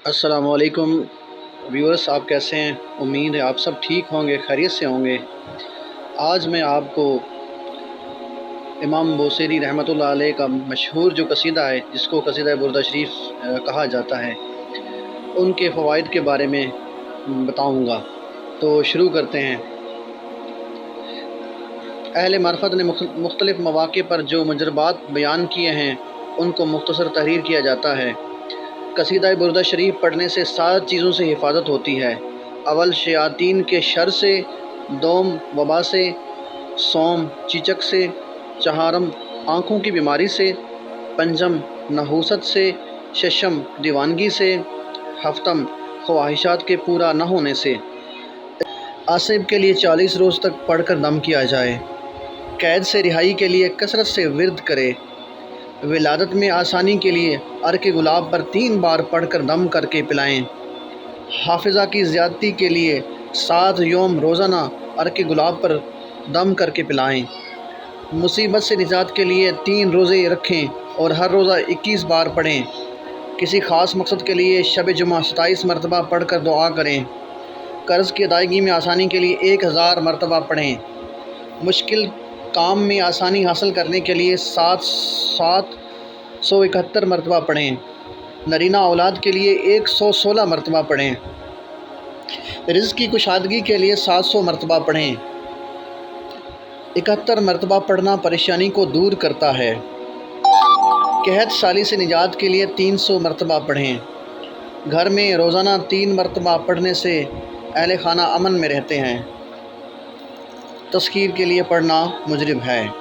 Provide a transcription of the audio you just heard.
अस्सलाम वालेकुम व्यूअर्स, आप कैसे हैं? उम्मीद है आप सब ठीक होंगे, खैरियत से होंगे। आज मैं आपको इमाम बूसीरी रहमतुल्लाह अलैह का मशहूर जो कसीदा है, जिसको कसीदा बुर्दा शरीफ कहा जाता है, उनके फ़वाइद के बारे में बताऊंगा। तो शुरू करते हैं। अहले मार्फत ने मुख्तलिफ़ मौक़े पर जो मुजरबात बयान किए हैं, उनको मुख्तसर तहरीर किया जाता है। कसीदा बुर्दा शरीफ पढ़ने से 7 चीज़ों से हिफाजत होती है। अव्वल शयातीन के शर से, दोम वबा से, सोम चीचक से, चहारम आँखों की बीमारी से, पंजम नहूसत से, शशम दीवानगी से, हफ्तम ख्वाहिशात के पूरा न होने से। आसिब के लिए 40 रोज़ तक पढ़कर दम किया जाए। कैद से रिहाई के लिए कसरत से विर्द करे। विलादत में आसानी के लिए अर्क गुलाब पर 3 बार पढ़कर दम करके पिलाएं। हाफिज़ा की ज़्यादती के लिए 7 योम रोज़ाना अर्क गुलाब पर दम करके पिलाएं। मुसीबत से निजात के लिए 3 रोज़े रखें और हर रोज़ा 21 बार पढ़ें। किसी ख़ास मकसद के लिए शब जुमा 27 मरतबा पढ़कर दुआ करें। कर्ज़ की अदायगी में आसानी के लिए 1000 मरतबा पढ़ें। मुश्किल काम में आसानी हासिल करने के लिए 771 मरतबा पढ़ें। नरीना औलाद के लिए 116 मरतबा पढ़ें। रिज़्क़ की कुशादगी के लिए 700 मरतबा पढ़ें। 71 मरतबा पढ़ना परेशानी को दूर करता है। कहत साली से निजात के लिए 300 मरतबा पढ़ें। घर में रोज़ाना 3 मरतबा पढ़ने से अहले खाना अमन में रहते हैं। तस्कीर के लिए पढ़ना मुजरिब है।